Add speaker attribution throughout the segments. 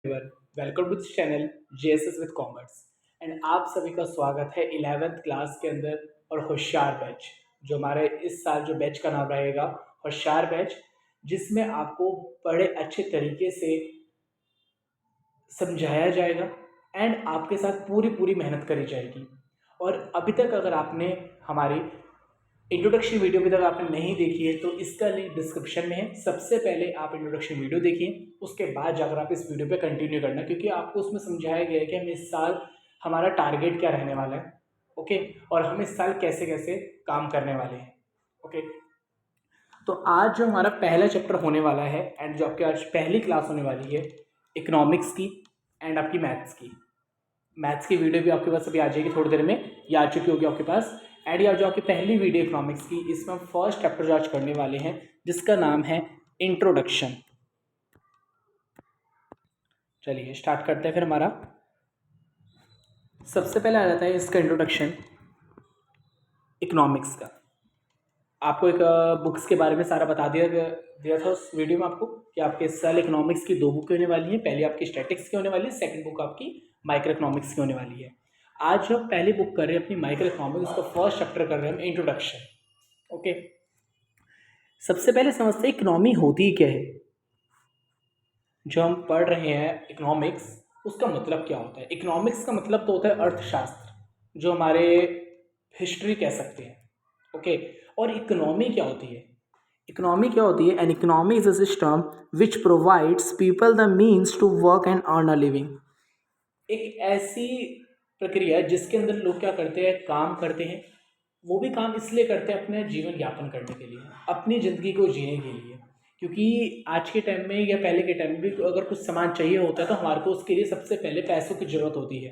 Speaker 1: Everyone, welcome to this channel JSS with commerce. And आप सभी का स्वागत है 11th क्लास के अंदर और होशियार बैच, जो हमारे इस साल जो बैच का नाम रहेगा होशियार बैच, जिसमें आपको बड़े अच्छे तरीके से समझाया जाएगा एंड आपके साथ पूरी पूरी मेहनत करी जाएगी। और अभी तक अगर आपने हमारी इंट्रोडक्शन वीडियो अभी तक आपने नहीं देखी है तो इसका लिंक डिस्क्रिप्शन में है। सबसे पहले आप इंट्रोडक्शन वीडियो देखिए, उसके बाद जाकर आप इस वीडियो पे कंटिन्यू करना, क्योंकि आपको उसमें समझाया गया है कि हम इस साल हमारा टारगेट क्या रहने वाला है। ओके, और हम इस साल कैसे कैसे काम करने वाले हैं। ओके, तो आज जो हमारा पहला चैप्टर होने वाला है एंड जो आपकी आज पहली क्लास होने वाली है इकोनॉमिक्स की एंड आपकी मैथ्स की वीडियो भी आपके पास अभी आ जाएगी थोड़ी देर में, ये आ चुकी होगी आपके पास। एंड या जो आपकी पहली वीडियो इकोनॉमिक्स की, इसमें हम फर्स्ट चैप्टर जो आज करने वाले हैं जिसका नाम है इंट्रोडक्शन। चलिए स्टार्ट करते हैं फिर। हमारा सबसे पहले आ जाता है इसका इंट्रोडक्शन इकोनॉमिक्स का। आपको एक बुक्स के बारे में सारा बता दिया था उस वीडियो में आपको कि आपके इस साल इकोनॉमिक्स की 2 बुक होने वाली है। पहली आपकी स्टैटिक्स की होने वाली है, सेकंड बुक आपकी माइक्रो इकोनॉमिक्स की होने वाली है। आज जो पहली बुक कर रहे हैं अपनी माइक्रो इकोनॉमिक्स, उसका फर्स्ट चैप्टर कर रहे हैं हम इंट्रोडक्शन। ओके, सबसे पहले समझते हैं इकोनॉमी होती क्या है। जो हम पढ़ रहे हैं इकोनॉमिक्स, उसका मतलब क्या होता है। इकोनॉमिक्स का मतलब तो होता है अर्थशास्त्र, जो हमारे हिस्ट्री कह सकते हैं। ओके, और इकोनॉमी क्या होती है। इकोनॉमी क्या होती है? An economy is a system which provides people the means to work and earn a living. एक ऐसी प्रक्रिया है जिसके अंदर लोग क्या करते हैं, काम करते हैं। वो भी काम इसलिए करते हैं अपने जीवन यापन करने के लिए, अपनी ज़िंदगी को जीने के लिए। क्योंकि आज के टाइम में या पहले के टाइम में भी अगर कुछ सामान चाहिए होता है तो हमारे को उसके लिए सबसे पहले पैसों की ज़रूरत होती है।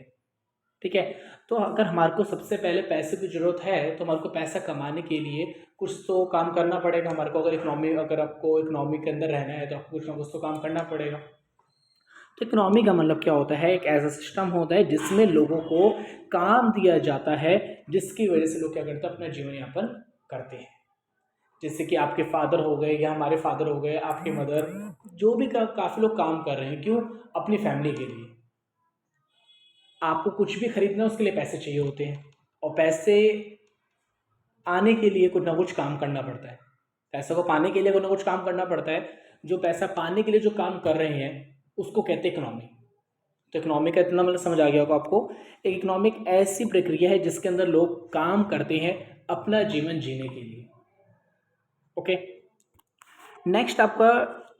Speaker 1: ठीक है, तो अगर हमारे को सबसे पहले पैसे की ज़रूरत है तो हमारे को पैसा कमाने के लिए कुछ तो काम करना पड़ेगा हमारे को। अगर आपको इकोनॉमी के अंदर रहना है तो आपको कुछ ना कुछ तो काम करना पड़ेगा। तो इकोनॉमी का मतलब क्या होता है? एक ऐसा सिस्टम होता है जिसमें लोगों को काम दिया जाता है, जिसकी वजह से लोग क्या करते हैं, अपना जीवन यापन करते हैं। जैसे कि आपके फादर हो गए या हमारे फादर हो गए, आपके मदर, जो भी काफ़ी लोग काम कर रहे हैं। क्यों? अपनी फैमिली के लिए। आपको कुछ भी खरीदना है उसके लिए पैसे चाहिए होते हैं, और पैसे आने के लिए कुछ ना कुछ काम करना पड़ता है। पैसों को पाने के लिए कुछ ना कुछ काम करना पड़ता है। जो पैसा पाने के लिए जो काम कर रहे हैं उसको कहते हैं इकोनॉमी। तो इकोनॉमी का इतना मतलब समझ आ गया होगा आपको। एक इकोनॉमिक ऐसी प्रक्रिया है जिसके अंदर लोग काम करते हैं अपना जीवन जीने के लिए। ओके, नेक्स्ट आपका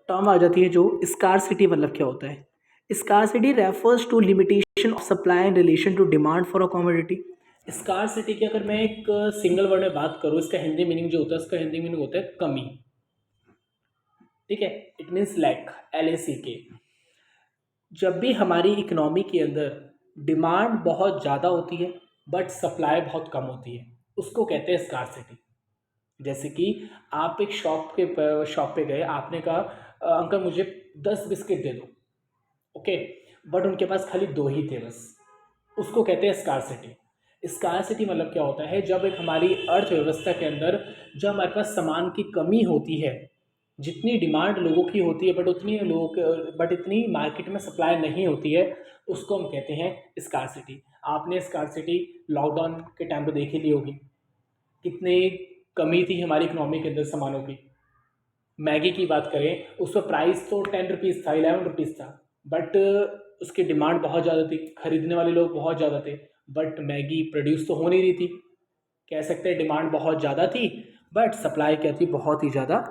Speaker 1: टर्म आ जाती है जो स्कार्सिटी। मतलब क्या होता है? Scarcity refers to limitation of supply in relation to demand for a commodity. Scarcity की अगर मैं एक सिंगल वर्ड में बात करूँ, इसका हिंदी मीनिंग जो होता है, इसका हिंदी मीनिंग होता है कमी। ठीक है, इट मीन्स लैक, LACK। जब भी हमारी इकोनॉमी के अंदर डिमांड बहुत ज़्यादा होती है बट सप्लाई बहुत कम होती है, उसको कहते हैं स्कार्सिटी। जैसे कि आप एक शॉप पे गए, आपने कहा अंकल मुझे 10 बिस्किट दे दो। ओके, बट उनके पास खाली 2 ही थे बस, उसको कहते हैं स्कार्सिटी। स्कार्सिटी मतलब क्या होता है? जब एक हमारी अर्थव्यवस्था के अंदर जब हमारे पास सामान की कमी होती है, जितनी डिमांड लोगों की होती है बट इतनी मार्केट में सप्लाई नहीं होती है, उसको हम कहते हैं स्कार्सिटी। आपने स्कार्सिटी लॉकडाउन के टाइम पे देख ही ली होगी, कितनी कमी थी हमारी इकोनॉमी के अंदर सामानों की। मैगी की बात करें, उसका प्राइस तो 10 रुपीज़ था, 11 रुपीज़ था, बट उसकी डिमांड बहुत ज़्यादा थी, खरीदने वाले लोग बहुत ज़्यादा थे, बट मैगी प्रोड्यूस तो हो नहीं रही थी। कह सकते हैं डिमांड बहुत ज़्यादा थी बट सप्लाई क्या थी? बहुत ही ज़्यादा।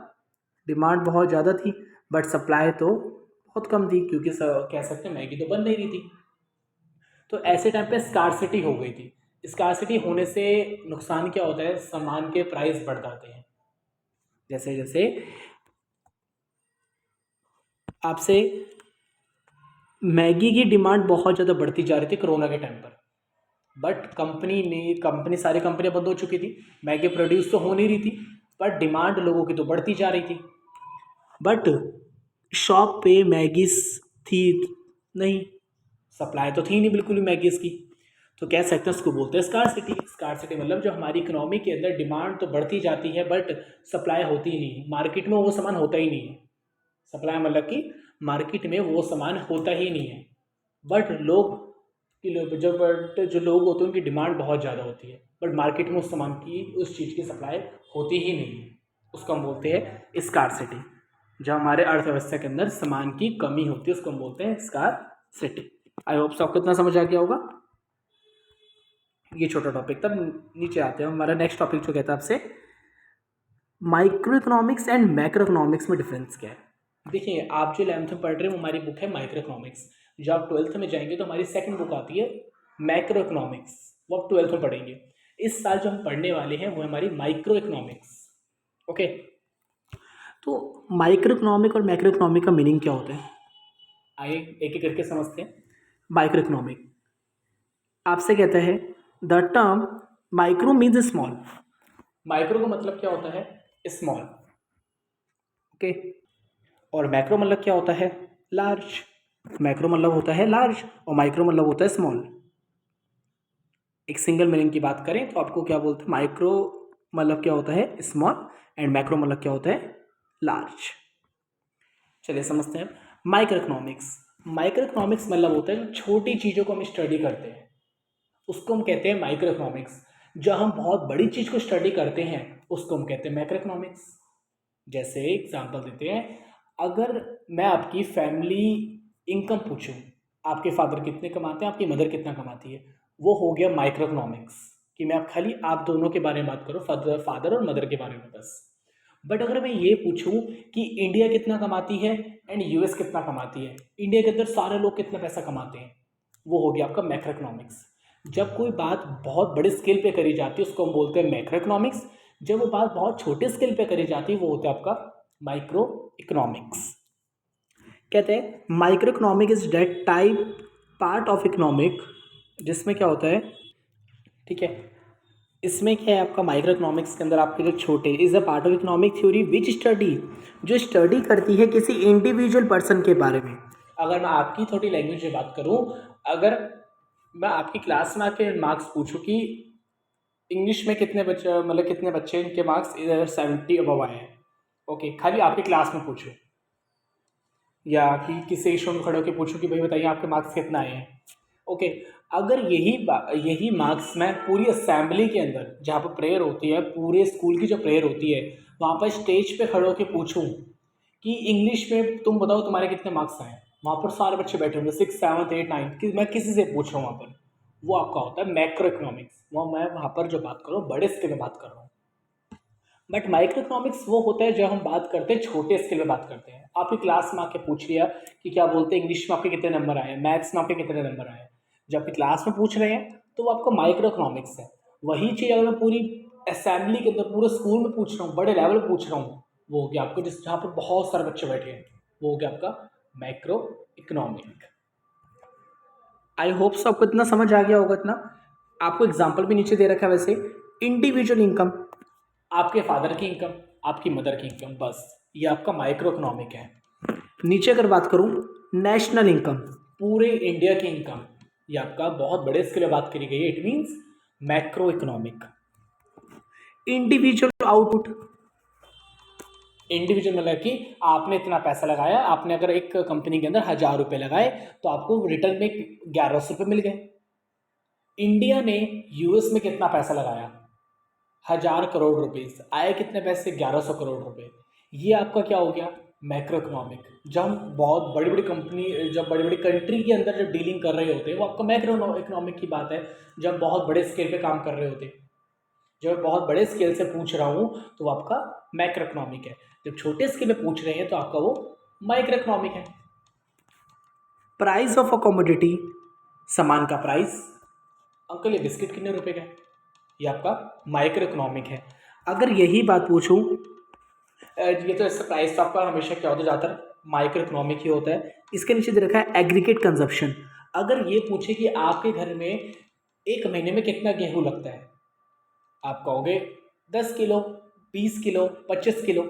Speaker 1: डिमांड बहुत ज़्यादा थी बट सप्लाई तो बहुत कम थी, क्योंकि कह सकते हैं मैगी तो बन नहीं रही थी। तो ऐसे टाइम पे स्कार्सिटी हो गई थी। स्कार्सिटी होने से नुकसान क्या होता है? सामान के प्राइस बढ़ जाते हैं। जैसे जैसे आपसे मैगी की डिमांड बहुत ज़्यादा बढ़ती जा रही थी कोरोना के टाइम पर, बट सारी कंपनियां बंद हो चुकी थी, मैगी प्रोड्यूस तो हो नहीं रही थी, बट डिमांड लोगों की तो बढ़ती जा रही थी। बट शॉप पे मैगीज थी नहीं, सप्लाई तो थी नहीं बिल्कुल भी मैगीज की। तो कह सकते हैं उसको बोलते हैं स्कार्सिटी। स्कार्सिटी मतलब जो हमारी इकोनॉमी के अंदर डिमांड तो बढ़ती जाती है बट सप्लाई होती ही नहीं, मार्केट में वो सामान होता ही नहीं है। सप्लाई मतलब कि मार्केट में वो सामान होता ही नहीं है, बट जो लोग होते हैं उनकी डिमांड बहुत ज़्यादा होती है, बट मार्केट में उस चीज़ की सप्लाई होती ही नहीं है। उसको हम बोलते हैं स्कार्सिटी। जब हमारे अर्थव्यवस्था के अंदर सामान की कमी होती है उसको हम बोलते हैं स्कार्सिटी। आई होप सबको इतना समझ आ गया होगा। ये छोटा टॉपिक, तब नीचे आते हैं हमारा नेक्स्ट टॉपिक जो कहता है आपसे micro economics and macro economics में डिफरेंस क्या है। देखिए, आप जो 11th में पढ़ रहे हैं वो हमारी बुक है माइक्रो इकोनॉमिक्स। जब आप 12th में जाएंगे तो हमारी सेकंड बुक आती है मैक्रो इकोनॉमिक्स, वो आप 12th में पढ़ेंगे। इस साल जो हम पढ़ने वाले हैं वो हमारी माइक्रो इकोनॉमिक्स। ओके, तो माइक्रो इकोनॉमिक और मैक्रो इकोनॉमिक का मीनिंग क्या होता है, आइए एक एक करके समझते हैं। माइक्रो इकोनॉमिक आपसे कहता है the term micro means small. Micro का मतलब क्या होता है, स्मॉल। ओके, और मैक्रो मतलब क्या होता है, लार्ज। मैक्रो मतलब होता है लार्ज और माइक्रो मतलब होता है स्मॉल। एक सिंगल मीनिंग की बात करें तो आपको क्या बोलते हैं, माइक्रो मतलब क्या होता है स्मॉल एंड मैक्रो मतलब क्या होता है लार्ज। चलिए समझते हैं माइक्रो इकोनॉमिक्स। माइक्रो इकोनॉमिक्स मतलब होता है छोटी चीज़ों को हम स्टडी करते हैं, उसको हम कहते हैं माइक्रो इकोनॉमिक्स। जब हम बहुत बड़ी चीज़ को स्टडी करते हैं उसको हम कहते हैं मैक्रो इकोनॉमिक्स। जैसे एग्जांपल देते हैं, अगर मैं आपकी फैमिली इनकम पूछूं, आपके फादर कितने कमाते हैं, आपकी मदर कितना कमाती है, वो हो गया माइक्रो इकोनॉमिक्स, कि मैं खाली आप दोनों के बारे में बात करूँ, फादर और मदर के बारे में बस। बट अगर मैं ये पूछूं कि इंडिया कितना कमाती है एंड यूएस कितना कमाती है, इंडिया के अंदर सारे लोग कितना पैसा कमाते हैं, वो हो गया आपका मैक्रो इकोनॉमिक्स। जब कोई बात बहुत बड़े स्केल पे करी जाती है उसको हम बोलते हैं मैक्रो इकोनॉमिक्स। जब वो बात बहुत छोटे स्केल पे करी जाती है वो होता है आपका माइक्रो इकोनॉमिक्स। कहते हैं micro economic is that type part of economic, जिसमें क्या होता है, ठीक है, इसमें क्या है आपका माइक्रो इकोनॉमिक्स के अंदर आपके जो छोटे is a part of economic theory which study, जो स्टडी करती है किसी इंडिविजुअल पर्सन के बारे में। अगर मैं आपकी थोड़ी लैंग्वेज में बात करूं, अगर मैं आपकी क्लास में आके मार्क्स पूछूं कि इंग्लिश में कितने बच्चे, मतलब कितने बच्चे इनके मार्क्स इधर 70 अबव आए हैं, ओके, खाली आपकी क्लास में पूछो, या कि किसी इशू में खड़े होकर पूछो कि भाई बताइए आपके मार्क्स कितना आए हैं, ओके। अगर यही मार्क्स मैं पूरी असेंबली के अंदर जहाँ पर प्रेयर होती है, पूरे स्कूल की जो प्रेयर होती है वहाँ पर स्टेज पे खड़े होकर पूछूं कि इंग्लिश में तुम बताओ तुम्हारे कितने मार्क्स आए, वहाँ पर सारे बच्चे बैठे होंगे 6, 7, 8, 9, मैं किसी से पूछ रहा हूँ वहाँ पर, वो आपका होता है मैक्रो इकोनॉमिक्स। वो मैं वहाँ पर जो बात कर रहा हूँ बड़े स्केल में बात कर रहा हूँ। बट माइक्रो इकोनॉमिक्स वो होता है जब हम बात करते हैं छोटे स्केल में बात करते हैं। आपकी क्लास में आके पूछ लिया कि क्या बोलते हैं इंग्लिश में आपके कितने नंबर आए, मैथ्स में आपके कितने नंबर आए, जब आपकी क्लास में पूछ रहे हैं तो वो आपका माइक्रो इकोनॉमिक्स है। वही चीज़ अगर मैं पूरी असेंबली के अंदर पूरे स्कूल में पूछ रहा हूँ, बड़े लेवल पर पूछ रहा हूँ, वो हो गया आपको जहाँ पर बहुत सारे बच्चे बैठे हैं, वो हो गया आपका macro economic. I hope so आपको इतना समझ आ गया होगा। इतना आपको एग्जाम्पल भी नीचे दे रखा है। वैसे इंडिविजुअल इनकम, आपके फादर की इनकम, आपकी मदर की इनकम, बस ये आपका माइक्रो इकोनॉमिक है। नीचे अगर बात करूं नेशनल इनकम, पूरे इंडिया की इनकम, ये आपका बहुत बड़े स्केल में बात करी गई है, it means macro economic. Individual output, individual मतलब कि आपने इतना पैसा लगाया, आपने अगर एक कंपनी के अंदर 1000 रुपये लगाए तो आपको रिटर्न में 1100 रुपये मिल गए। इंडिया ने यूएस में कितना पैसा लगाया, 1000 करोड़ रुपीस, आए कितने पैसे, 1100 करोड़ रुपए। ये आपका क्या हो गया मैक्रो इकोनॉमिक। जब हम बहुत बड़ी बड़ी कंपनी, जब बड़ी बड़ी कंट्री के अंदर जब डीलिंग कर रहे होते हैं वो आपका मैक्रो इकोनॉमिक की बात है। जब बहुत बड़े स्केल पे काम कर रहे होते हैं, जब बहुत बड़े स्केल से पूछ रहा हूँ तो वो आपका मैक्रो इकोनॉमिक है। जब छोटे स्केल पे पूछ रहे हैं तो आपका वो माइक्रो इकोनॉमिक है। प्राइस ऑफ अ कमोडिटी, सामान का प्राइस, अंकल ये बिस्किट कितने रुपए का है, ये आपका माइक्रो इकोनॉमिक है। अगर यही बात पूछूं, ये तो इसका प्राइस तो आपका हमेशा क्या होता है, ज़्यादातर माइक्रो इकोनॉमिक ही होता है। इसके नीचे दे रखा है एग्रीगेट कंजप्शन। अगर ये पूछे कि आपके घर में एक महीने में कितना गेहूं लगता है, आप कहोगे 10 किलो, 20 किलो, 25 किलो,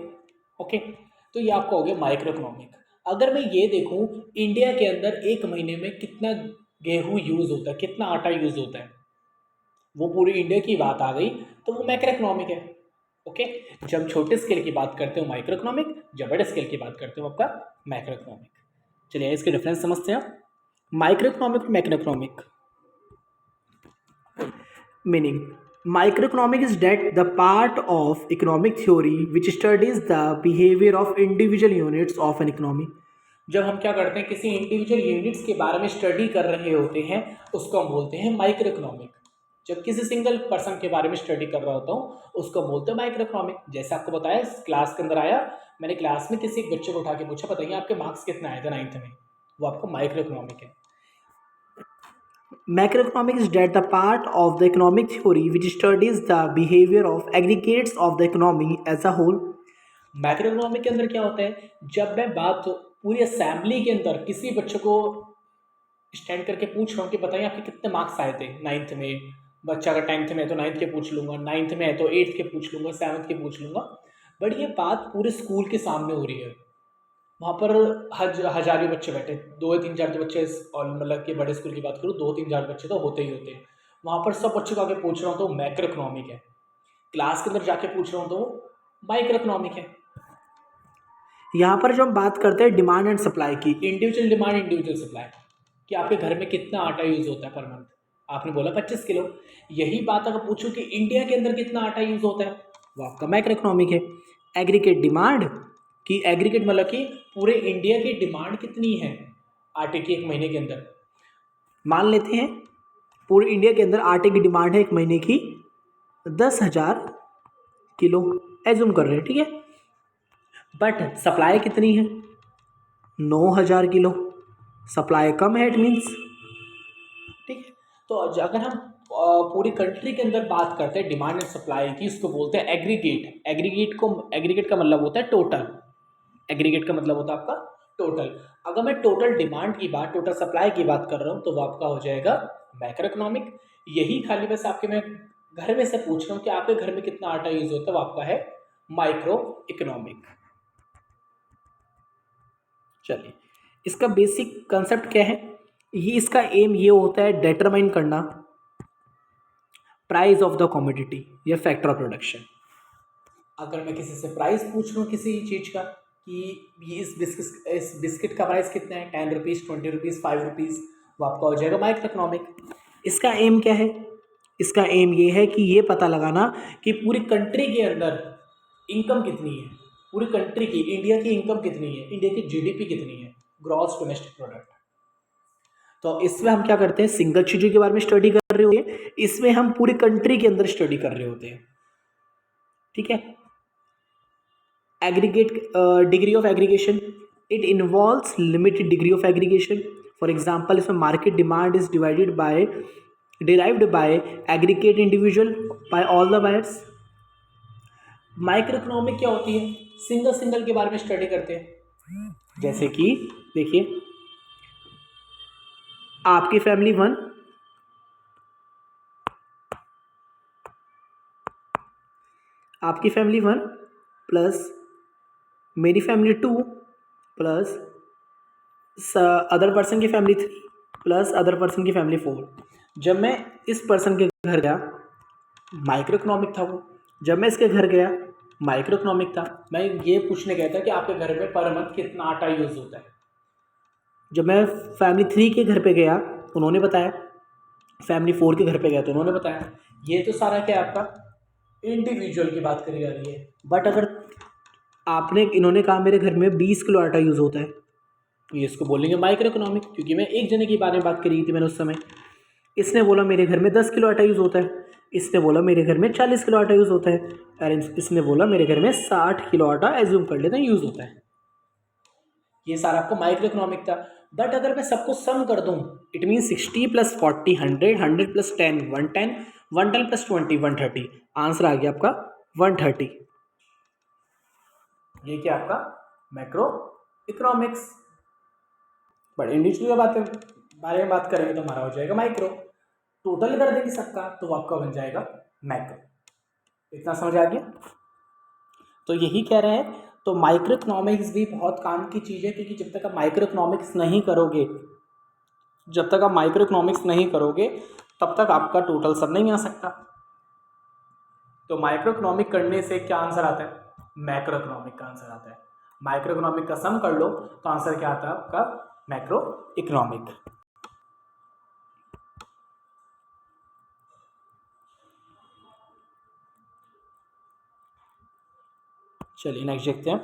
Speaker 1: ओके, तो ये आपका हो गया माइक्रो इकोनॉमिक। अगर मैं ये देखूं इंडिया के अंदर एक महीने में कितना गेहूं यूज़ होता है, कितना आटा यूज़ होता है, वो पूरी इंडिया की बात आ गई तो वो मैक्रो इकोनॉमिक है, ओके। जब छोटे स्केल की बात करते हो माइक्रो इकोनॉमिक, जब बड़े स्केल की बात करते हो आपका मैक्रो इकोनॉमिक। चलिए इसके डिफरेंस समझते हैं। माइक्रो इकोनॉमिक और macro economic meaning. Micro economic is that the part of economic theory which studies the behaviour of individual units of an economy. जब हम क्या करते हैं, किसी इंडिविजुअल यूनिट्स के बारे में स्टडी कर रहे होते हैं, उसको हम बोलते हैं माइक्रो इकोनॉमिक। जब किसी सिंगल पर्सन के बारे में स्टडी कर रहा होता हूँ, उसको बोलते हैं माइक्रो इकोनॉमिक। जैसे आपको बताया, क्लास के अंदर आया, मैंने क्लास में किसी एक बच्चे को उठा के पूछा, बताइए आपके मार्क्स कितने आए थे 9th में, वो आपको माइक्रो इकोनॉमिक है। Macroeconomic is that the part of the economic theory which studies the behavior of aggregates of the economy as a whole. Macroeconomic के अंदर क्या होता है, जब मैं बात पूरी असेंबली के अंदर किसी बच्चे को स्टैंड करके पूछ रहा हूँ कि बताइए आपके कितने मार्क्स आए थे 9th में, बच्चा अगर 10th में है तो 9th के पूछ लूँगा, 9th में है तो 8th के पूछ लूँगा, 7th के पूछ लूँगा, बट ये बात पूरे स्कूल के सामने हो रही है। वहाँ पर हजारों बच्चे बैठे, 2-3 4 बच्चे, और मतलब कि बड़े स्कूल की बात करूँ 2-3 4 बच्चे तो होते ही होते हैं। वहाँ पर सब बच्चों को आगे पूछ रहा हूँ तो मैक्रो इकोनॉमिक है। क्लास के अंदर जाके पूछ रहा हूँ तो माइक्रो इकोनॉमिक है। यहाँ पर जो हम बात करते हैं डिमांड एंड सप्लाई की, इंडिविजुअल डिमांड इंडिविजुअल सप्लाई, कि आपके घर में कितना आटा यूज़ होता है पर मंथ, आपने बोला 25 किलो। यही बात अगर पूछूँ कि इंडिया के अंदर कितना आटा यूज़ होता है, वो आपका मैक्रो इकोनॉमिक है। एग्रीगेट डिमांड कि एग्रीगेट मतलब कि पूरे इंडिया की डिमांड कितनी है आटे की एक महीने के अंदर। मान लेते हैं पूरे इंडिया के अंदर आटे की डिमांड है एक महीने की 10,000 किलो, एज्यूम कर रहे हैं, ठीक है। बट सप्लाई कितनी है, 9,000 किलो। सप्लाई कम है, इट मीन्स, ठीक है। तो अगर हम पूरी कंट्री के अंदर बात करते हैं डिमांड एंड सप्लाई की, इसको बोलते हैं एग्रीगेट। एग्रीगेट का मतलब होता है टोटल। एग्रीगेट का मतलब होता है आपका टोटल। अगर मैं टोटल डिमांड की बात, टोटल सप्लाई की बात कर रहा हूँ, तो वो आपका हो जाएगा मैक्रो इकोनॉमिक। यही खाली बस आपके मैं घर में से पूछ रहा हूँ कि आपके घर में कितना आटा यूज होता है, वो आपका है माइक्रो इकोनॉमिक। चलिए, इसका बेसिक कंसेप्ट क्या है, ये इसका एम ये होता है डिटरमाइन करना प्राइस ऑफ द कमोडिटी या फैक्टर ऑफ प्रोडक्शन। अगर मैं किसी से प्राइस पूछ रहा हूँ किसी चीज़ का कि ये इस बिस्किट का प्राइस कितना है, 10 रुपीज़, 20 रुपीज़, 5 रुपीज़, वो आपका हो जाएगा माइक्रो इकोनॉमिक। इसका एम क्या है, इसका एम ये है कि ये पता लगाना कि पूरी कंट्री के अंदर इनकम कितनी है, पूरी कंट्री की, इंडिया की इनकम कितनी है, इंडिया की जीडीपी कितनी है, ग्रॉस डोमेस्टिक प्रोडक्ट। तो इसमें हम क्या करते हैं, सिंगल चीज़ों के बारे में स्टडी कर रहे होते हैं, इसमें हम पूरी कंट्री के अंदर स्टडी कर रहे होते हैं, ठीक है। Aggregate degree of aggregation, it involves limited degree of aggregation. For example, इसमें market demand is derived by aggregate individual by all the buyers. Micro economic क्या होती है, सिंगल के बारे में स्टडी करते हैं। जैसे कि देखिए, आपकी फैमिली 1, आपकी फैमिली 1 प्लस मेरी फैमिली 2 प्लस अदर पर्सन की फैमिली 3 प्लस अदर पर्सन की फैमिली 4। जब मैं इस पर्सन के घर गया, माइक्रो इकोनॉमिक था वो। जब मैं इसके घर गया, माइक्रो इकोनॉमिक था। मैं ये पूछने गया था कि आपके घर में पर मंथ कितना आटा यूज़ होता है। जब मैं फैमिली 3 के घर पे गया, उन्होंने बताया। फैमिली 4 के घर पे गया तो उन्होंने बताया। ये तो सारा क्या आपका इंडिविजुअल की बात करी जा रही है। बट अगर इन्होंने कहा मेरे घर में 20 किलो आटा यूज़ होता है, तो ये इसको बोलेंगे माइक्रो इकोनॉमिक, क्योंकि मैं एक जने के बारे में बात करी थी मैंने उस समय। इसने बोला मेरे घर में 10 किलो आटा यूज़ होता है, इसने बोला मेरे घर में 40 किलो आटा यूज़ होता है, और इसने बोला मेरे घर में 60 किलो आटा एज्यूम कर लेते हैं यूज़ होता है। ये सारा आपको माइक्रो इकोनॉमिक था। बट अगर मैं सबको सम कर दूं, इट मीन 60 + 40 100, 100 + 10 110, 110 + 20 130, आंसर आ गया आपका 130। ये क्या आपका मैक्रो इकोनॉमिक्स। बट इंडिविजुअल बारे में बात करेंगे तो हमारा हो जाएगा माइक्रो। टोटल कर देंगे सबका तो वो आपका बन जाएगा मैक्रो। इतना समझ आ गया। तो यही कह रहे हैं, तो माइक्रो इकोनॉमिक्स भी बहुत काम की चीज़ है, क्योंकि जब तक आप माइक्रो इकोनॉमिक्स नहीं करोगे, तब तक आपका टोटल सब नहीं आ सकता। तो माइक्रो इकोनॉमिक करने से क्या आंसर आता है, मैक्रो इकोनॉमिक का आंसर आता है। माइक्रो इकोनॉमिक का सम कर लो तो आंसर क्या आता है आपका मैक्रो इकोनॉमिक। चलिए नेक्स्ट देखते हैं।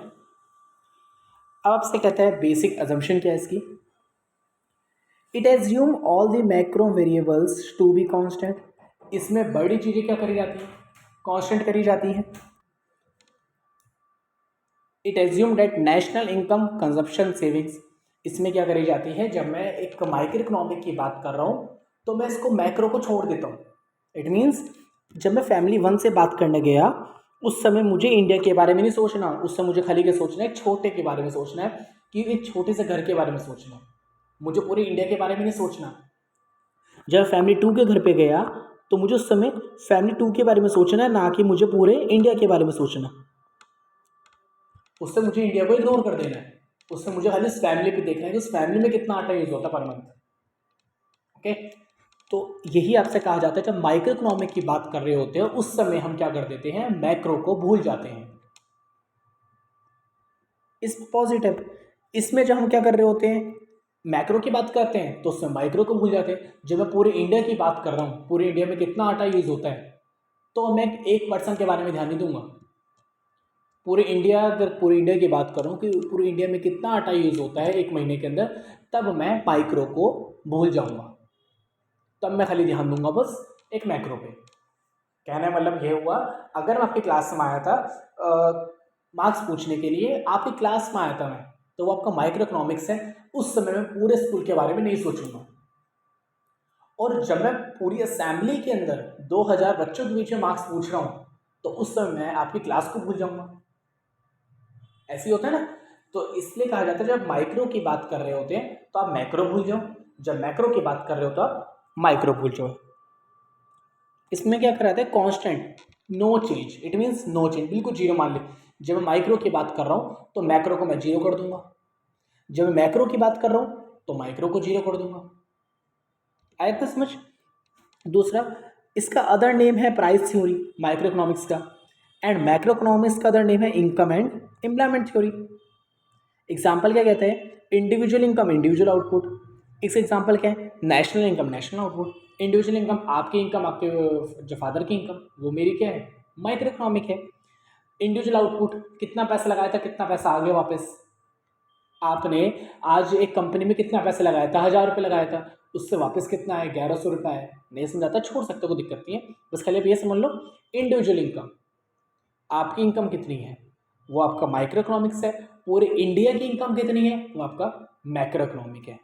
Speaker 1: अब आपसे कहता है बेसिक अजम्पशन क्या है इसकी। It assume all the macro variables to be constant. इसमें बड़ी चीज़ें क्या करी जाती हैं, कांस्टेंट करी जाती हैं। It assume date national income consumption savings. इसमें क्या करी जाती है, जब मैं एक माइक्रो इकोनॉमिक की बात कर रहा हूँ तो मैं इसको मैक्रो को छोड़ देता हूँ। इट मीन्स जब मैं फैमिली वन से बात करने गया उस समय मुझे इंडिया के बारे में नहीं सोचना, उस समय मुझे खाली क्या सोचना है, छोटे के बारे में सोचना है कि एक छोटे से घर के बारे में सोचना है, मुझे पूरे इंडिया के बारे में नहीं सोचना। जब फैमिली टू के घर पे गया तो मुझे उस समय फैमिली टू के बारे में सोचना है, ना कि मुझे पूरे इंडिया के बारे में सोचना। उससे मुझे इंडिया को इग्नोर कर देना है, उससे मुझे खाली उस फैमिली पे देखना है कि उस फैमिली में कितना आटा यूज होता है पर मंथ। ओके, तो यही आपसे कहा जाता है जब माइक्रो इकोनॉमिक की बात कर रहे होते हैं उस समय हम क्या कर देते हैं, मैक्रो को भूल जाते हैं। इस पॉजिटिव इसमें जब हम क्या कर रहे होते हैं, मैक्रो की बात करते हैं तो उसमें माइक्रो को भूल जाते हैं। जब मैं पूरे इंडिया की बात कर रहा हूँ, पूरे इंडिया में कितना आटा यूज होता है, तो मैं एक पर्सन के बारे में ध्यान नहीं दूंगा। पूरे इंडिया, अगर पूरे इंडिया की बात करूँ कि पूरे इंडिया में कितना आटा यूज़ होता है एक महीने के अंदर, तब मैं माइक्रो को भूल जाऊंगा, तब मैं खाली ध्यान दूंगा बस एक मैक्रो पे। कहने का मतलब ये हुआ, अगर मैं आपकी क्लास में आया था मार्क्स पूछने के लिए, आपकी क्लास में आया था मैं, तो वो आपका माइक्रो इकोनॉमिक्स है, उस समय मैं पूरे स्कूल के बारे में नहीं सोचूंगा। और जब मैं पूरी असेंबली के अंदर 2000 बच्चों के बीच में मार्क्स पूछ रहा हूँ तो उस समय मैं आपकी क्लास को भूल जाऊंगा। ऐसे ही होता है ना। तो इसलिए कहा जाता है जब माइक्रो की बात कर रहे होते हैं तो आप मैक्रो भूल जाओ, जब मैक्रो की बात कर रहे हो तो आप माइक्रो भूल जाओ। इसमें क्या कराता है, constant, no change, it means no change, बिल्कुल जीरो मान ले। जब मैं माइक्रो की बात कर रहा हूँ तो मैक्रो को मैं जीरो कर दूंगा, जब मैं मैक्रो की बात कर रहा हूँ तो माइक्रो को जीरो कर दूंगा। आया था समझ। दूसरा, इसका अदर नेम है प्राइस थ्योरी माइक्रो इकोनॉमिक्स का, एंड मैक्रो इकोनॉमिक्स का अदर नेम है income and employment theory. Example क्या कहते हैं, इंडिविजुअल इनकम इंडिविजुअल आउटपुट। इसका एग्जाम्पल क्या है, national income national output. Individual income आपकी इनकम, आपके जो फादर की इनकम, वो मेरी क्या है, माइक्रो इकोनॉमिक है। इंडिविजुअल आउटपुट, कितना पैसा लगाया था, कितना पैसा आ गया वापस। आपने आज एक कंपनी में कितना पैसा लगाया था, 1000 रुपये लगाया था, उससे वापस कितना है, 1100 रुपये है। नहीं समझाता छोड़ सकते हो, कोई दिक्कत नहीं है, बस खाली आप ये समझ लो इंडिविजुअल इनकम, आपकी इनकम कितनी है वो आपका माइक्रो इकोनॉमिक्स है, पूरे इंडिया की इनकम कितनी है वो आपका मैक्रो इकोनॉमिक है।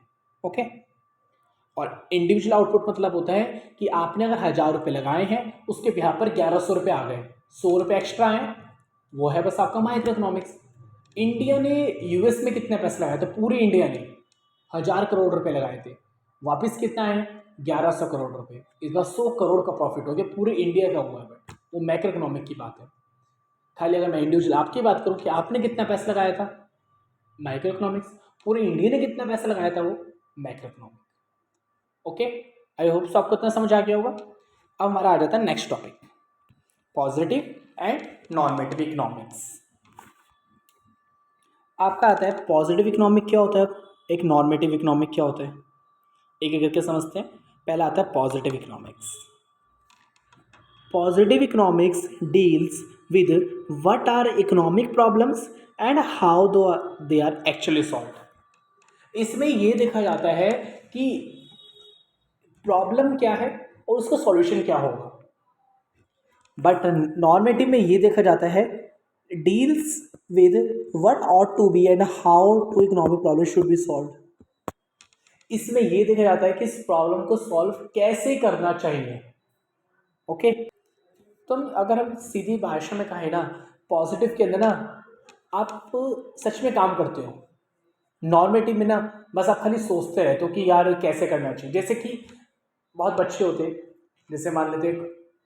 Speaker 1: ओके, और इंडिविजुअल आउटपुट मतलब होता है कि आपने अगर 1000 रुपये लगाए हैं उसके बिहार पर 1100 रुपये आ गए, 100 रुपये एक्स्ट्रा हैं, वो है बस आपका माइक्रो इकोनॉमिक्स। इंडिया ने यूएस में कितने पैसे लगाए थे, पूरी इंडिया ने 1000 करोड़ रुपए लगाए थे, वापस कितना है, 1100 करोड़ रुपए। इस बार 100 करोड़ का प्रॉफिट हो गया, पूरे इंडिया का हुआ है, बट वो मैक्रो इकोनॉमिक की बात है। खाली अगर मैं इंडिविजुअल आपकी बात करूँ कि आपने कितना पैसा लगाया था, माइक्रो इकोनॉमिक्स, पूरे इंडिया ने कितना पैसा लगाया था, वो macro economic. Okay, I hope so आपको इतना समझ आ गया होगा। अब हमारा आ जाता है next topic, positive and normative economics. आपका आता है पॉजिटिव इकोनॉमिक क्या होता है, एक नॉर्मेटिव इकोनॉमिक क्या होता है, एक एक करके समझते हैं। पहला आता है positive economics. Positive economics deals with what are economic problems and how do they are actually solve. इसमें ये देखा जाता है कि प्रॉब्लम क्या है और उसका सॉल्यूशन क्या होगा। बट नॉर्मेटिव में ये देखा जाता है deals with what ought to be and how to economic problem should be solved. इसमें ये देखा जाता है कि इस प्रॉब्लम को सॉल्व कैसे करना चाहिए। ओके, तो अगर हम सीधी भाषा में कहें ना, पॉजिटिव के अंदर ना आप सच में काम करते हो, नॉर्मेटिव में ना बस आप खाली सोचते रहते हो कि यार कैसे करना चाहिए। जैसे कि बहुत बच्चे होते हैं, जैसे मान लेते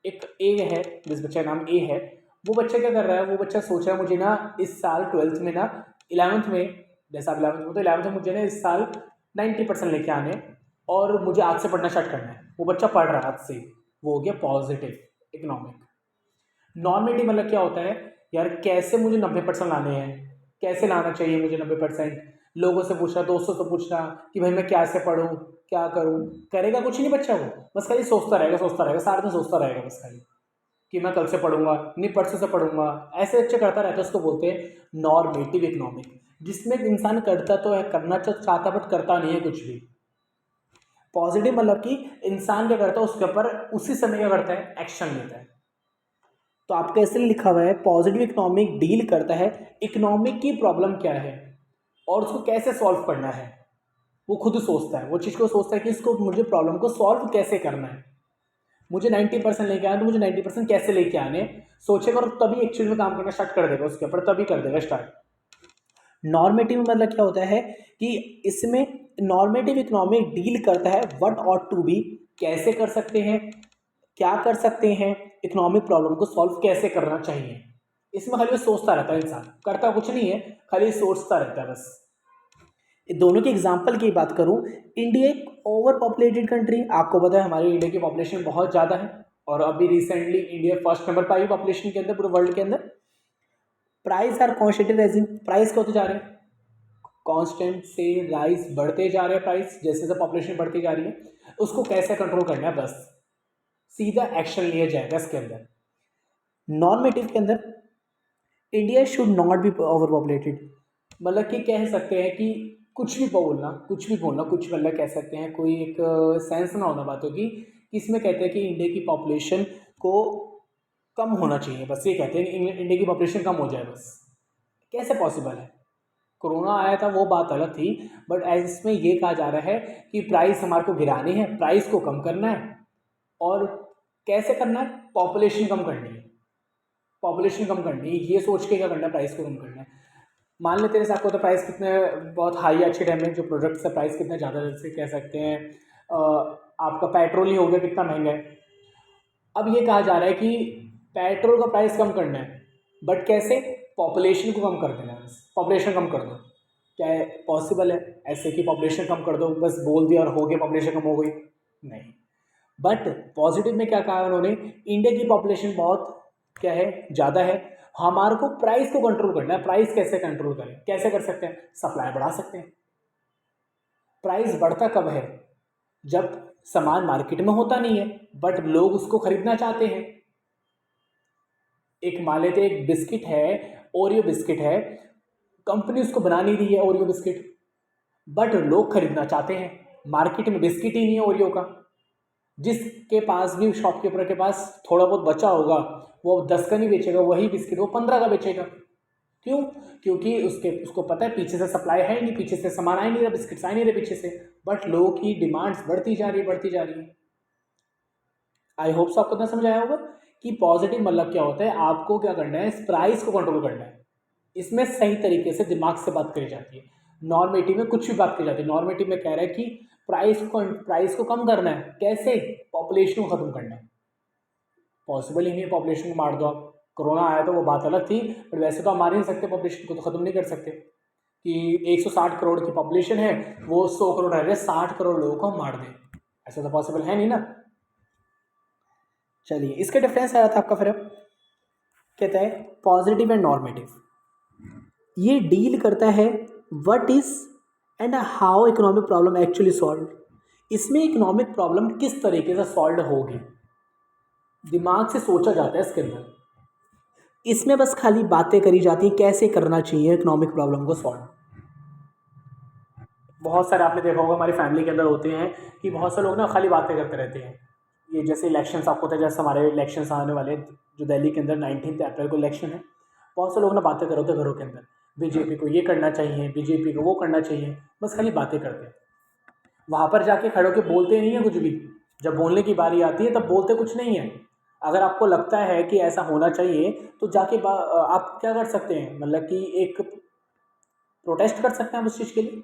Speaker 1: एक ए है, जिस बच्चे का नाम ए है, वो बच्चा क्या कर रहा है, वो बच्चा सोच रहा है मुझे ना इस साल 12th में ना 11th में, जैसा आप 11th में तो 11th में मुझे ना इस साल 90% लेके आने और मुझे आज से पढ़ना स्टार्ट करना है। वो बच्चा पढ़ रहा है आज से, वो हो गया पॉजिटिव इकोनॉमिक। नॉर्मेटिव मतलब क्या होता है, यार कैसे मुझे 90% लाने हैं, कैसे लाना चाहिए मुझे 90%, लोगों से पूछना, दोस्तों से पूछना कि भाई मैं क्या से पढ़ूँ, क्या करूँ, करेगा कुछ नहीं बच्चा। वो बस खाली सोचता रहेगा, सारा दिन सोचता रहेगा बस खाली कि मैं कल से पढ़ूंगा, नहीं परसों से पढ़ूंगा, ऐसे अच्छे करता रहता है। उसको बोलते हैं नॉर्मेटिव इकोनॉमिक, जिसमें इंसान करता तो है, करना तो चाहता बट करता नहीं है कुछ भी। पॉजिटिव मतलब कि इंसान क्या करता है उसके ऊपर उसी समय क्या करता है, एक्शन लेता है। तो आपका इसलिए लिखा हुआ है पॉजिटिव इकोनॉमिक डील करता है इकोनॉमिक की प्रॉब्लम क्या है और उसको कैसे सॉल्व करना है। वो खुद सोचता है, वो चीज़ को सोचता है कि इसको मुझे प्रॉब्लम को सॉल्व कैसे करना है। मुझे 90% लेके आना तो मुझे 90% कैसे लेके आने, सोचेगा और तभी एक्चुअल में काम करना स्टार्ट कर देगा उसके ऊपर, तभी कर देगा स्टार्ट। नॉर्मेटिव मतलब क्या होता है कि इसमें नॉर्मेटिव इकोनॉमिक डील करता है व्हाट ऑट टू बी, कैसे कर सकते हैं, क्या कर सकते हैं, इकोनॉमिक प्रॉब्लम को सॉल्व कैसे करना चाहिए। इसमें खाली वो सोचता रहता है, इंसान करता कुछ नहीं है, खाली सोचता रहता है बस। दोनों के एग्जाम्पल की बात करूं, इंडिया एक ओवर पॉपुलेटेड कंट्री, आपको पता है हमारी इंडिया की पॉपुलेशन बहुत ज़्यादा है और अभी रिसेंटली इंडिया फर्स्ट नंबर पर आई पॉपुलेशन के अंदर पूरे वर्ल्ड के अंदर। Price are constant rising, price क्या होते जा रहे हैं, कांस्टेंट से राइज बढ़ते जा रहे हैं प्राइस, जैसे जैसे पॉपुलेशन बढ़ती जा रही है। उसको कैसे कंट्रोल करना है, बस सीधा एक्शन लिया जाएगा इसके अंदर। नॉर्मेटिव के अंदर India should not be over populated, मतलब कि कह सकते हैं कि कुछ भी बोलना, कुछ भी बोलना, कुछ मतलब कह सकते हैं, कोई एक सेंस ना होना बातों की। इसमें कहते हैं कि इंडिया की पॉपुलेशन को कम होना चाहिए, बस ये कहते हैं कि इंडिया की पॉपुलेशन कम हो जाए बस। कैसे पॉसिबल है, कोरोना आया था वो बात अलग थी, बट एज इसमें ये कहा जा रहा है कि प्राइस हमारे को गिरानी है, प्राइस को कम करना है। और कैसे करना है, पॉपुलेशन कम करनी है, पॉपुलेशन कम करनी है, ये सोच के क्या करना है, प्राइस को कम करना है। मान लेते हैं आपको तो प्राइस कितने बहुत हाई अच्छे टाइम में जो प्रोडक्ट्स का प्राइस कितना ज़्यादा, जैसे कह सकते हैं आपका पेट्रोल ही हो गया कितना महंगा है। अब ये कहा जा रहा है कि पेट्रोल का प्राइस कम करना है, बट कैसे, पॉपुलेशन को कम कर देना है, बस पॉपुलेशन कम कर दो। क्या है पॉसिबल है ऐसे कि पॉपुलेशन कम कर दो, बस बोल दिया और हो गया पॉपुलेशन कम हो गई, नहीं। बट पॉजिटिव में क्या कहा उन्होंने, इंडिया की पॉपुलेशन बहुत क्या है, ज़्यादा है, हमारे को प्राइस को कंट्रोल करना है। प्राइस कैसे कंट्रोल करें, कैसे कर सकते हैं, सप्लाई बढ़ा सकते हैं। प्राइस बढ़ता कब है, जब सामान मार्केट में होता नहीं है बट लोग उसको खरीदना चाहते हैं। एक मान लेते एक बिस्किट है, ओरियो बिस्किट है, कंपनी उसको बना नहीं रही है ओरियो बिस्किट, बट लोग खरीदना चाहते हैं। मार्केट में बिस्किट ही नहीं है ओरियो का, जिसके पास भी शॉपकीपर के पास थोड़ा बहुत बचा होगा वो 10 का नहीं बेचेगा, वही बिस्किट वो 15 का बेचेगा। क्यों, क्योंकि उसको पता है पीछे से सप्लाई है ही नहीं, पीछे से सामान आ ही नहीं रहा, बिस्किट्स आ ही नहीं रहे पीछे से, बट लोगों की डिमांड्स बढ़ती जा रही है, बढ़ती जा रही है। आई होप सो आपको इतना समझ आया होगा कि पॉजिटिव मतलब क्या होता है, आपको क्या करना है, इस प्राइस को कंट्रोल करना है। इसमें सही तरीके से दिमाग से बात करी जाती है। नॉर्मेटिव में कुछ भी बात करी जाती है, नॉर्मेटिव में कह रहा है कि प्राइस को कम करना है, कैसे, पॉपुलेशन को खत्म करना है। पॉसिबल ही नहीं है पॉपुलेशन को मार दो आप, कोरोना आया तो वो बात अलग थी, पर वैसे तो हम मार ही नहीं सकते, पॉपुलेशन को तो खत्म नहीं कर सकते कि 160 करोड़ की पॉपुलेशन है, वो 100 करोड़ रह रहे, 60 करोड़ लोगों को हम मार दें, ऐसा तो पॉसिबल है नहीं ना। चलिए इसका डिफरेंस आया था आपका, फिर कहता है पॉजिटिव एंड नॉर्मेटिव, ये डील करता है what is and how economic problem actually solve, इसमें इकोनॉमिक प्रॉब्लम किस तरीके से सॉल्व होगी, दिमाग से सोचा जाता है इसके अंदर। इसमें बस खाली बातें करी जाती हैं कैसे करना चाहिए इकोनॉमिक प्रॉब्लम को सॉल्व। बहुत सारे आपने देखा होगा हमारी फैमिली के अंदर होते हैं कि बहुत सारे लोग ना खाली बातें करते रहते हैं। ये जैसे इलेक्शंस आपको पता है, जैसे हमारे इलेक्शंस आने वाले जो दिल्ली के अंदर 19 अप्रैल को इलेक्शन है, बहुत से लोग ना बातें कर रहे होते घरों के अंदर, बीजेपी को ये करना चाहिए, बीजेपी को वो करना चाहिए, बस खाली बातें करते हैं। वहाँ पर जाके खड़े होकर बोलते नहीं है कुछ भी, जब बोलने की बारी आती है तब बोलते कुछ नहीं है। अगर आपको लगता है कि ऐसा होना चाहिए तो जाके आप क्या कर सकते हैं, मतलब कि एक प्रोटेस्ट कर सकते हैं आप उस चीज़ के लिए।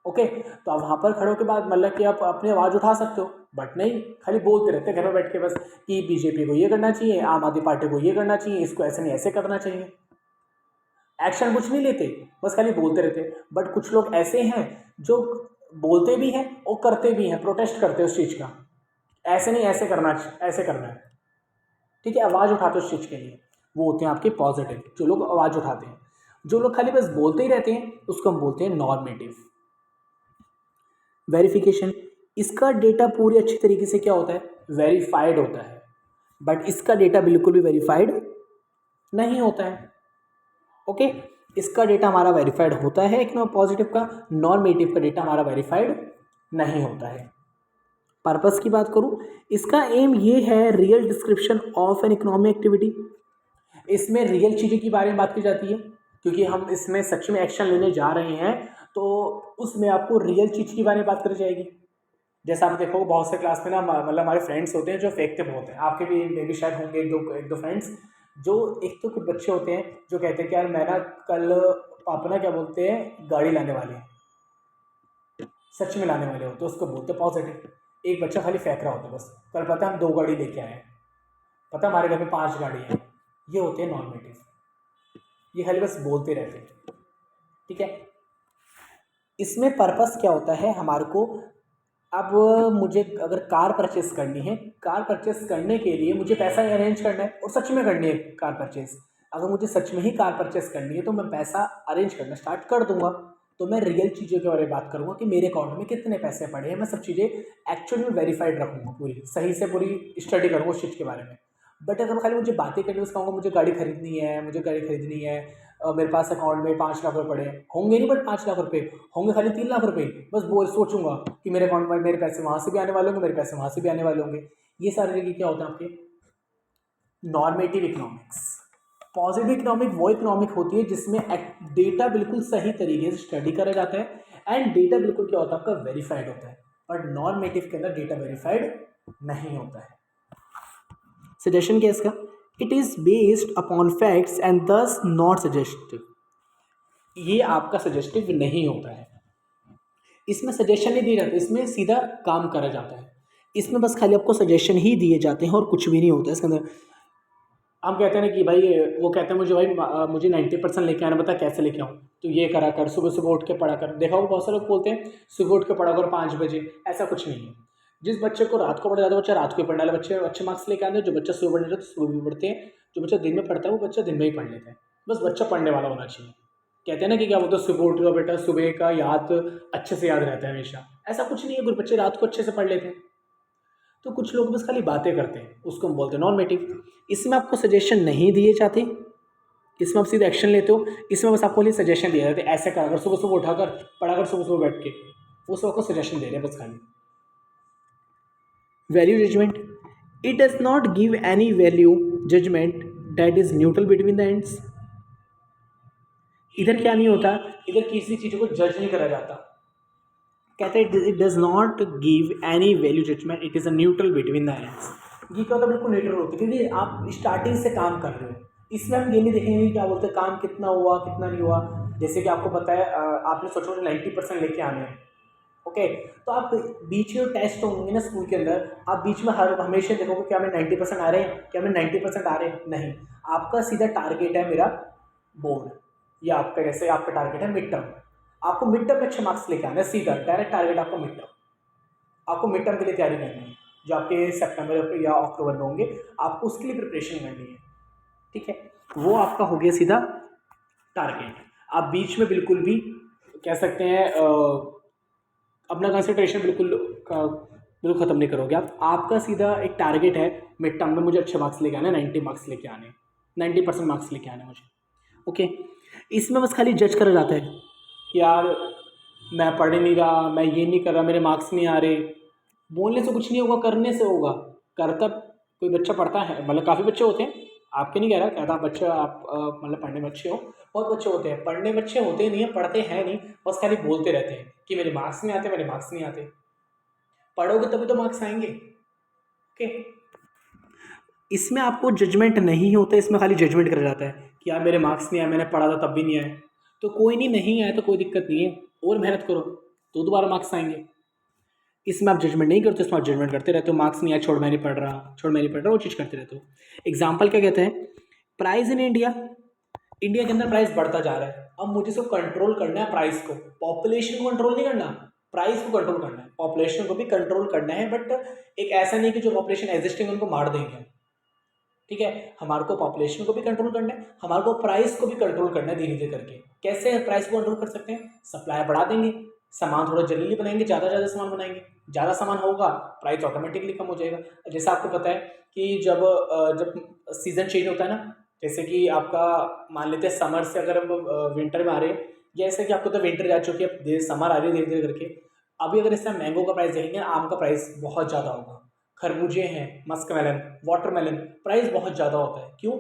Speaker 1: ओके, तो आप वहाँ पर खड़े होकर बाद मतलब कि आप अपनी आवाज़ उठा सकते हो, बट नहीं, खाली बोलते रहते घर में बैठ के बस कि बीजेपी को ये करना चाहिए, आम आदमी पार्टी को ये करना चाहिए, इसको ऐसे नहीं ऐसे करना चाहिए। एक्शन कुछ नहीं लेते, बस खाली बोलते रहते। बट कुछ लोग ऐसे हैं जो बोलते भी हैं और करते भी हैं, प्रोटेस्ट करते हैं उस चीज़ का, ऐसे नहीं ऐसे करना, ऐसे करना है, ठीक है, आवाज़ उठाते उस चीज़ के लिए, वो होते हैं आपके पॉजिटिव, जो लोग आवाज़ उठाते हैं। जो लोग खाली बस बोलते ही रहते हैं उसको हम बोलते हैं नॉर्मेटिव। वेरिफिकेशन, इसका डेटा पूरी अच्छी तरीके से क्या होता है, वेरीफाइड होता है, बट इसका डेटा बिल्कुल भी वेरीफाइड नहीं होता है। ओके, इसका डेटा हमारा वेरीफाइड होता है एक पॉजिटिव का, नॉर्मेटिव का डेटा हमारा वेरीफाइड नहीं होता है। पर्पस की बात करूं, इसका एम ये है real description of an economic activity. इसमें रियल चीज़ों के बारे में बात की जाती है, क्योंकि हम इसमें सच में एक्शन लेने जा रहे हैं, तो उसमें आपको रियल चीज़ के बारे में बात करी जाएगी। जैसा आप देखो बहुत से क्लास में ना, मतलब हमारे फ्रेंड्स होते हैं जो फेंकते बहुत हैं, आपके भी मे भी शायद होंगे एक दो फ्रेंड्स, जो एक तो कुछ बच्चे होते हैं जो कहते हैं कि यार मैं ना कल पापा ना क्या बोलते हैं गाड़ी लाने वाले हैं, सच में लाने वाले होते हैं, उसको बोलते हैं पॉजिटिव। एक बच्चा खाली फेंक रहा होता है, बस कल पता है हम 2 गाड़ी लेके आए हैं, पता है हमारे घर में 5 गाड़ी हैं, ये होते हैं नॉर्मेटिव, ये खाली बस बोलते रहते हैं। ठीक है, इसमें पर्पस क्या होता है हमारे को, अब मुझे अगर कार परचेस करनी है, कार परचेस करने के लिए मुझे पैसा अरेंज करना है और सच में करनी है कार परचेस। अगर मुझे सच में ही कार परचेस करनी है तो मैं पैसा अरेंज करना स्टार्ट कर दूंगा, तो मैं रियल चीज़ों के बारे में बात करूंगा कि मेरे अकाउंट में कितने पैसे पड़े हैं, मैं सब चीज़ें एक्चुअली में वेरीफाइड रखूंगा, पूरी सही से पूरी स्टडी करूँगा उस चीज़ के बारे में। बट अगर खाली मुझे बातें करनी है, कहूँगा मुझे गाड़ी खरीदनी है, मुझे गाड़ी खरीदनी है, मेरे पास अकाउंट में 5 लाख रुपये पड़े हैं, होंगे नहीं बट 5 लाख रुपये होंगे, खाली 3 लाख रुपये, बस वो सोचूंगा कि मेरे अकाउंट में मेरे पैसे वहाँ से भी आने वाले होंगे, मेरे पैसे वहाँ से भी आने वाले होंगे। ये सारे तरीके क्या होता है आपके नॉर्मेटिव इकोनॉमिक्स। पॉजिटिव इकोनॉमिक वो इकोनॉमिक होती है जिसमें डेटा बिल्कुल सही तरीके से स्टडी करा जाता है एंड डेटा बिल्कुल क्या होता है आपका वेरीफाइड होता है, बट नॉर्मेटिव के अंदर डेटा वेरीफाइड नहीं होता है। सजेशन क्या है इसका, it is based upon facts and दस नॉट सजेस्टिव। ये आपका सजेस्टिव नहीं होता है, इसमें सजेशन नहीं दिए जाते, इसमें सीधा काम करा जाता है, इसमें बस खाली आपको सजेशन ही दिए जाते हैं और कुछ भी नहीं होता है इसके अंदर। हम कहते हैं ना कि भाई, वो कहते हैं मुझे भाई मुझे 90% लेके आना, बता कैसे लेके आऊँ, तो ये करा कर, सुबह सुबह उठ के पढ़ा कर। देखा होगा बहुत सारे लोग बोलते हैं सुबह उठ के पढ़ा कर 5 बजे, ऐसा कुछ नहीं है। जिस बच्चे को रात को पढ़ा जाता है बच्चा रात को ही पढ़ने वाला, बच्चे अच्छे मार्क्स लेके आते हैं। जो बच्चा सुबह पढ़ने जाता है सुबह भी पढ़ते हैं, जो बच्चा दिन में पढ़ता है वो बच्चा दिन में ही पढ़ लेता है। बस बच्चा पढ़ने वाला होना चाहिए। कहते हैं ना कि क्या बोलते हैं सुबह उठ गया बेटा, सुबह का याद अच्छे से याद रहता है हमेशा, ऐसा कुछ नहीं है। कुछ बच्चे रात को अच्छे से पढ़ लेते हैं, तो कुछ लोग बस खाली बातें करते हैं, उसको हम बोलते हैं नॉर्मेटिव। इसमें आपको सजेशन नहीं दिए जाते, इसमें आप सीधे एक्शन लेते हो। इसमें बस आपको लिए सजेशन दिए जाते हैं, ऐसे कर, अगर सुबह सुबह उठाकर पढ़ा कर सुबह सुबह बैठ के, वो सब आपको सजेशन दे रहे हैं बस खाली। Value judgement, it does not give any value judgement that is neutral between the ends. इधर क्या नहीं होता, इधर किसी चीज़ को जज नहीं करा जाता। कहते हैं it does not give any value judgement, it is a neutral between the ends. ये क्या होता है, बिल्कुल न्यूट्रल होती है, क्योंकि आप स्टार्टिंग से काम कर रहे हो। इसमें हम ये नहीं देखेंगे क्या बोलते हैं काम कितना हुआ कितना नहीं हुआ। जैसे कि आपको पता है, आपने सोचो 90% लेके आने हैं, ओके, तो आप बीच में टेस्ट होंगे ना स्कूल के अंदर, आप बीच में हमेशा देखोगे क्या हमें 90% आ रहे हैं, क्या हमें 90% आ रहे हैं, नहीं। आपका सीधा टारगेट है मेरा बोर्ड, या आपका जैसे आपका टारगेट है मिड टर्म, आपको मिड टर्म में अच्छे मार्क्स लेके आना है, सीधा डायरेक्ट टारगेट आपका मिड टर्म। आपको मिड टर्म के लिए तैयारी करनी है जो आपके सितंबर या अक्टूबर में होंगे, आपको उसके लिए प्रिपरेशन करनी है, ठीक है। वो आपका हो गया सीधा टारगेट। आप बीच में बिल्कुल भी कह सकते हैं अपना कंसंट्रेशन बिल्कुल ख़त्म नहीं करोगे आप। आपका सीधा एक टारगेट है मिड टर्म में मुझे अच्छे मार्क्स लेके आने, 90 मार्क्स लेके आने, 90% मार्क्स लेके आने मुझे, ओके। इसमें बस खाली जज करा जाता है कि यार मैं पढ़ नहीं रहा, मैं ये नहीं कर रहा, मेरे मार्क्स नहीं आ रहे। बोलने से कुछ नहीं होगा, करने से होगा। करता कोई बच्चा पढ़ता है, मतलब काफ़ी बच्चे होते हैं, आपके नहीं कह रहा, कहता बच्चा आप मतलब पढ़ने में अच्छे हो, बहुत बच्चे होते हैं पढ़ने में अच्छे होते नहीं है, पढ़ते हैं नहीं, बस खाली बोलते रहते हैं कि मेरे मार्क्स नहीं आते, मेरे मार्क्स नहीं आते। पढ़ोगे तभी तो मार्क्स आएंगे, ओके। इसमें आपको जजमेंट नहीं होता, इसमें खाली जजमेंट करा जाता है कि यार मेरे मार्क्स नहीं आए, मैंने पढ़ा था तब भी नहीं आए, तो कोई नहीं आए तो कोई दिक्कत नहीं है, और मेहनत करो तो दोबारा मार्क्स आएंगे। इसमें आप जजमेंट नहीं करते, इसमें आप जजमेंट करते रहते हो, मार्क्स नहीं आया छोड़ मैं नहीं पढ़ रहा, छोड़ मैं नहीं पढ़ रहा, वो चीज़ करते रहते हो। एग्जाम्पल क्या कहते हैं, प्राइस इन इंडिया, इंडिया के अंदर प्राइस बढ़ता जा रहा है, अब मुझे इसको कंट्रोल करना है, प्राइस को, पॉपुलेशन को कंट्रोल नहीं करना, प्राइस को कंट्रोल करना है। पॉपुलेशन को भी कंट्रोल करना है, बट एक ऐसा नहीं कि जो पॉपुलेशन एग्जिस्टिंग उनको मार देंगे, ठीक है। हमारे को पॉपुलेशन को भी कंट्रोल करना है, हमारे को प्राइस को भी कंट्रोल करना है धीरे धीरे करके। कैसे प्राइस को कंट्रोल कर सकते हैं? सप्लाई बढ़ा देंगे, सामान थोड़ा जल्दी बनाएंगे, ज़्यादा सामान बनाएंगे, ज़्यादा सामान होगा प्राइस ऑटोमेटिकली कम हो जाएगा। जैसा आपको पता है कि जब सीज़न चेंज होता है ना, जैसे कि आपका मान लेते हैं समर से अगर हम विंटर में आ रहे हैं, जैसे कि आपको तो विंटर जा चुकी है, समर आ रही है धीरे धीरे करके। अभी अगर इसमें मैंगो का प्राइस देखेंगे, आम का प्राइस बहुत ज़्यादा होगा, खरबूजे हैं, मस्कमेलन, वाटरमेलन, प्राइस बहुत ज़्यादा होता है। क्यों?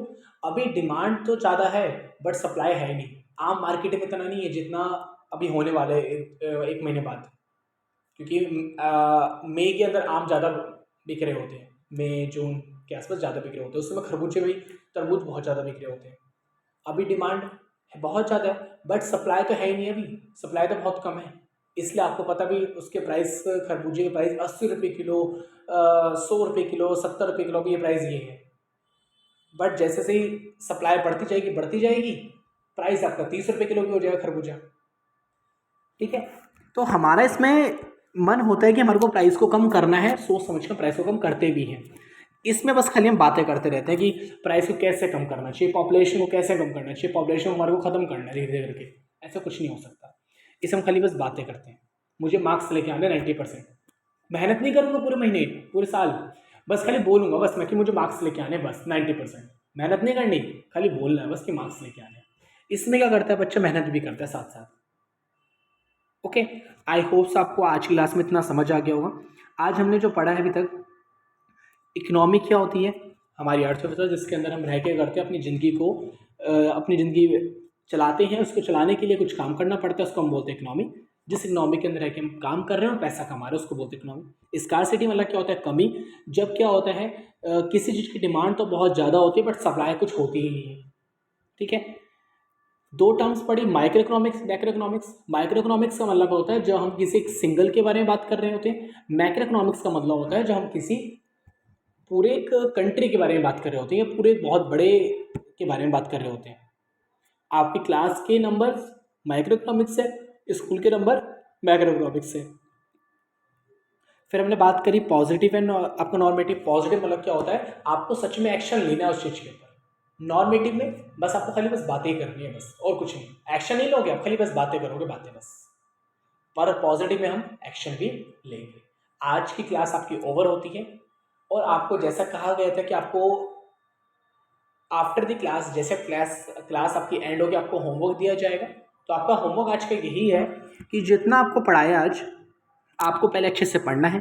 Speaker 1: अभी डिमांड तो ज़्यादा है बट सप्लाई है नहीं। आम मार्केट में इतना नहीं है जितना अभी होने वाला है एक महीने बाद, क्योंकि मई के अंदर आम ज़्यादा बिक रहे होते हैं, मई जून के आसपास ज़्यादा बिक रहे होते हैं, उस समय खरबूजे भी, तरबूज बहुत ज़्यादा बिक रहे होते हैं। अभी डिमांड है बहुत ज़्यादा है बट सप्लाई तो है ही नहीं, अभी सप्लाई तो बहुत कम है। इसलिए आपको पता भी उसके प्राइस, खरबूजे के प्राइस 80 रुपये किलो, 100 रुपये किलो, 70 रुपये किलो की ये प्राइस ये है। बट जैसे से ही सप्लाई बढ़ती जाएगी, प्राइस आपका 30 रुपये किलो भी हो जाएगा खरबूजा। ठीक है, तो हमारा इसमें मन होता है कि हमारे को प्राइस को कम करना है, सोच समझ कर प्राइस को कम करते भी हैं। इसमें बस खाली हम बातें करते रहते हैं कि प्राइस को कैसे कम करना चाहिए, पॉपुलेशन को कैसे कम करना चाहिए, पॉपुलेशन को हमारे को ख़त्म करना है धीरे धीरे करके। ऐसा कुछ नहीं हो सकता, इसे हम खाली बस बातें करते हैं। मुझे मार्क्स लेके आने 90%, मेहनत नहीं करूँगा पूरे महीने पूरे साल, बस खाली बोलूँगा बस मैं कि मुझे मार्क्स लेके आने, बस 90%। मेहनत नहीं करनी, खाली बोलना है बस कि मार्क्स लेके आने। इसमें क्या करता है बच्चा, मेहनत भी करता है साथ साथ। ओके, आई होप्स आपको आज की क्लास में इतना समझ आ गया होगा। आज हमने जो पढ़ा है अभी तक, इकोनॉमी क्या होती है, हमारी अर्थव्यवस्था जिसके अंदर हम रह के करते हैं अपनी ज़िंदगी को, अपनी ज़िंदगी चलाते हैं, उसको चलाने के लिए कुछ काम करना पड़ता है, उसको हम बोलते हैं इकोनॉमी। जिस इकोनॉमी के अंदर है कि हम काम कर रहे हैं और पैसा कमा रहे हैं, उसको बोलते हैं इकोनॉमी। स्कार्सिटी मतलब क्या होता है, कमी। जब क्या होता है किसी चीज़ की डिमांड तो बहुत ज़्यादा होती है बट सप्लाई कुछ होती ही नहीं है। ठीक है, दो टर्म्स पढ़ी, micro economics, macro economics. Micro economics का मतलब होता है जब हम किसी एक सिंगल के बारे में बात कर रहे होते हैं। मैक्रो इकोनॉमिक्स का मतलब होता है जब हम किसी पूरे एक कंट्री के बारे में बात कर रहे होते हैं या पूरे बहुत बड़े के बारे में बात कर रहे होते हैं। आपकी क्लास के नंबर माइक्रो इकोनॉमिक्स से, स्कूल के नंबर मैक्रो इकोनॉमिक्स से। फिर हमने बात करी पॉजिटिव एंड आपका नॉर्मेटिव। पॉजिटिव मतलब क्या होता है, आपको सच में एक्शन लेना है उस चीज़ के ऊपर। नॉर्मेटिव में बस आपको खाली बस बातें करनी है, बस और कुछ नहीं, एक्शन नहीं लोगे आप, खाली बस बातें करोगे, बातें बस। पर पॉजिटिव में हम एक्शन भी लेंगे। आज की क्लास आपकी ओवर होती है और आपको जैसा कहा गया था कि आपको आफ्टर द क्लास, जैसे क्लास आपकी एंड होगी, आपको होमवर्क दिया जाएगा। तो आपका होमवर्क आज का यही है कि जितना आपको पढ़ाया आज, आपको पहले अच्छे से पढ़ना है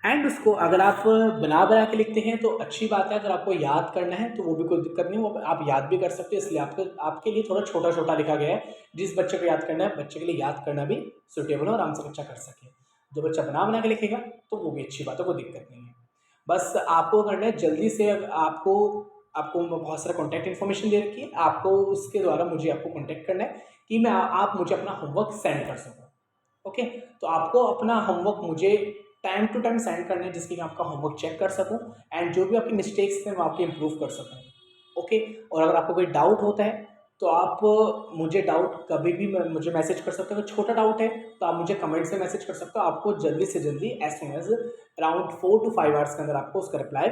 Speaker 1: एंड उसको अगर आप बना के लिखते हैं तो अच्छी बात है। अगर आपको याद करना है तो वो भी कोई दिक्कत नहीं, वो आप याद भी कर सकते हो। इसलिए आपके लिए थोड़ा छोटा छोटा लिखा गया है। जिस बच्चे को याद करना है, बच्चे के लिए याद करना भी सुटेबल हो, आराम से बच्चा कर सके। जो बच्चा बना के लिखेगा तो वो भी अच्छी बात है, कोई दिक्कत नहीं है। बस आपको करना है जल्दी से, आपको बहुत सारा कॉन्टैक्ट इन्फॉर्मेशन दे रखी है, आपको उसके द्वारा मुझे आपको कॉन्टैक्ट करना है कि आप मुझे अपना होमवर्क सेंड कर सको। ओके, तो आपको अपना होमवर्क मुझे टाइम टू टाइम सेंड करना है, जिसकी मैं आपका होमवर्क चेक कर सकूं एंड जो भी आपकी मिस्टेक्स हैं मैं आपके इम्प्रूव कर सकूं। ओके, और अगर आपको कोई डाउट होता है तो आप मुझे डाउट कभी भी मुझे मैसेज कर सकते हो। अगर छोटा डाउट है तो आप मुझे कमेंट से मैसेज कर सकते हो। आपको जल्दी से जल्दी as soon as around 4 to 5 hours के अंदर आपको उसका रिप्लाई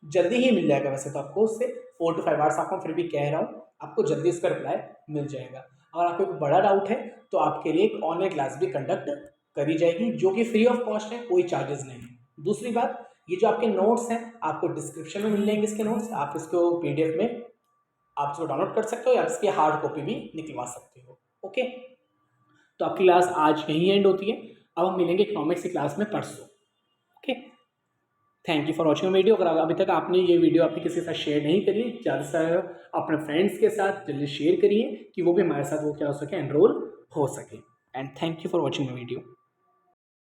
Speaker 1: जल्दी ही मिल जाएगा। वैसे तो आपको उससे 4 to 5 आवर्स, आपको फिर भी कह रहा हूँ, आपको जल्दी उसका रिप्लाई मिल जाएगा। अगर आपको एक बड़ा डाउट है तो आपके लिए एक ऑनलाइन क्लास भी कंडक्ट करी जाएगी, जो कि फ्री ऑफ कॉस्ट है, कोई चार्जेस नहीं है। दूसरी बात, ये जो आपके नोट्स हैं आपको डिस्क्रिप्शन में मिल जाएंगे। इसके नोट्स आप इसको PDF में आप इसको डाउनलोड कर सकते हो या इसकी हार्ड कॉपी भी निकलवा सकते हो। ओके, तो आपकी क्लास आज यहीं एंड होती है। अब हम मिलेंगे इकोनॉमिक्स की क्लास में परसों। Okay, thank you for watching video. अगर अभी तक आपने ये वीडियो आपने किसी के साथ शेयर नहीं करी, ज़्यादा से अपने फ्रेंड्स के साथ जल्दी शेयर करिए कि वो भी हमारे साथ वो क्या हो सके, एनरोल हो सके। And thank you for watching the video.